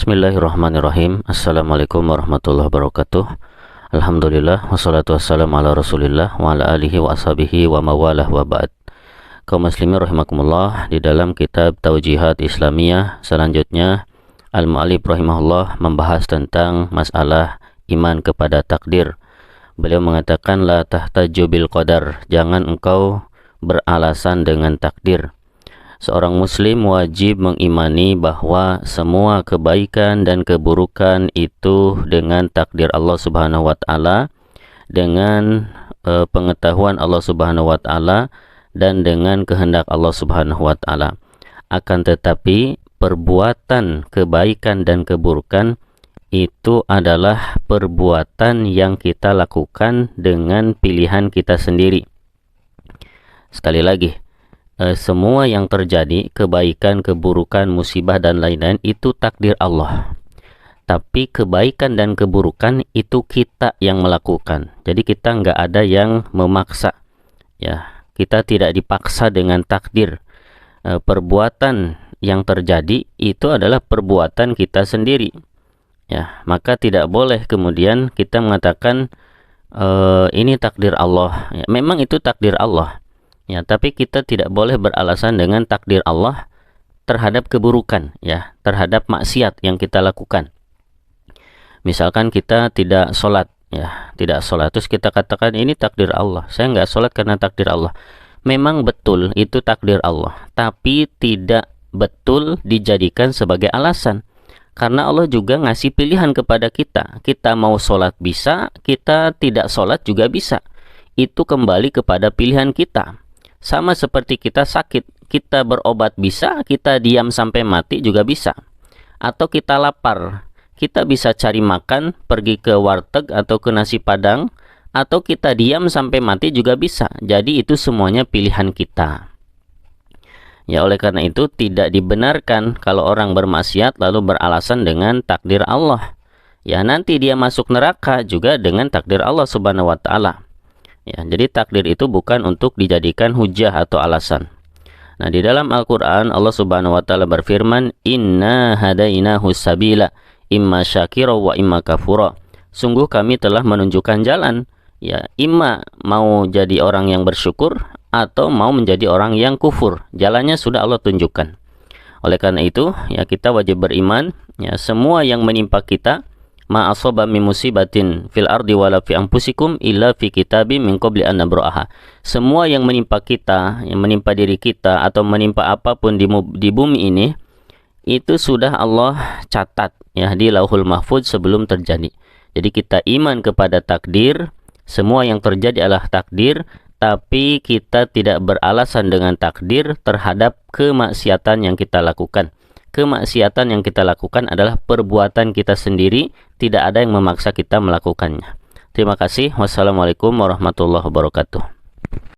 Bismillahirrahmanirrahim. Assalamualaikum warahmatullahi wabarakatuh. Alhamdulillah, wassalatu wassalamu ala rasulillah wa ala alihi wa ashabihi wa mawalah wa ba'd. Kaum muslimin rahimakumullah, di dalam kitab Taujihat Islamiyah selanjutnya Al-Mu'allif rahimahullah membahas tentang masalah iman kepada takdir. Beliau mengatakan la tahtaju bil qadar, jangan engkau beralasan dengan takdir. Seorang muslim wajib mengimani bahwa semua kebaikan dan keburukan itu dengan takdir Allah Subhanahu wa taala, dengan pengetahuan Allah Subhanahu wa taala dan dengan kehendak Allah Subhanahu wa taala. Akan tetapi perbuatan kebaikan dan keburukan itu adalah perbuatan yang kita lakukan dengan pilihan kita sendiri. Sekali lagi, semua yang terjadi, kebaikan, keburukan, musibah dan lain-lain, itu takdir Allah. Tapi kebaikan dan keburukan itu kita yang melakukan. Jadi kita nggak ada yang memaksa. Ya, kita tidak dipaksa dengan takdir. Perbuatan yang terjadi itu adalah perbuatan kita sendiri. Ya, maka tidak boleh kemudian kita mengatakan ini takdir Allah. Ya, memang itu takdir Allah. Ya, tapi kita tidak boleh beralasan dengan takdir Allah terhadap keburukan, ya, terhadap maksiat yang kita lakukan. Misalkan kita tidak sholat, ya, tidak sholat, terus kita katakan ini takdir Allah. Saya nggak sholat karena takdir Allah. Memang betul itu takdir Allah, tapi tidak betul dijadikan sebagai alasan. Karena Allah juga ngasih pilihan kepada kita. Kita mau sholat bisa, kita tidak sholat juga bisa. Itu kembali kepada pilihan kita. Sama seperti kita sakit, kita berobat bisa, kita diam sampai mati juga bisa. Atau kita lapar, kita bisa cari makan, pergi ke warteg atau ke nasi padang, atau kita diam sampai mati juga bisa. Jadi itu semuanya pilihan kita. Ya, oleh karena itu tidak dibenarkan kalau orang bermaksiat lalu beralasan dengan takdir Allah. Ya, nanti dia masuk neraka juga dengan takdir Allah Subhanahu wa taala. Ya, jadi takdir itu bukan untuk dijadikan hujah atau alasan. Nah, di dalam Al-Quran Allah Subhanahu wa taala berfirman, Inna hadainahu sabila imma syakira wa imma kafura. Sungguh kami telah menunjukkan jalan, ya, imma mau jadi orang yang bersyukur atau mau menjadi orang yang kufur. Jalannya sudah Allah tunjukkan. Oleh karena itu, ya, kita wajib beriman, ya, semua yang menimpa kita, ma asaba min musibatin fil ardi wala fi anfusikum illa fi kitabim min qabli an nabra'aha. Semua yang menimpa kita, yang menimpa diri kita atau menimpa apapun di bumi ini, itu sudah Allah catat, ya, di Lauhul Mahfuz sebelum terjadi. Jadi kita iman kepada takdir, semua yang terjadi adalah takdir, tapi kita tidak beralasan dengan takdir terhadap kemaksiatan yang kita lakukan. Kemaksiatan yang kita lakukan adalah perbuatan kita sendiri, tidak ada yang memaksa kita melakukannya. Terima kasih. Wassalamualaikum warahmatullahi wabarakatuh.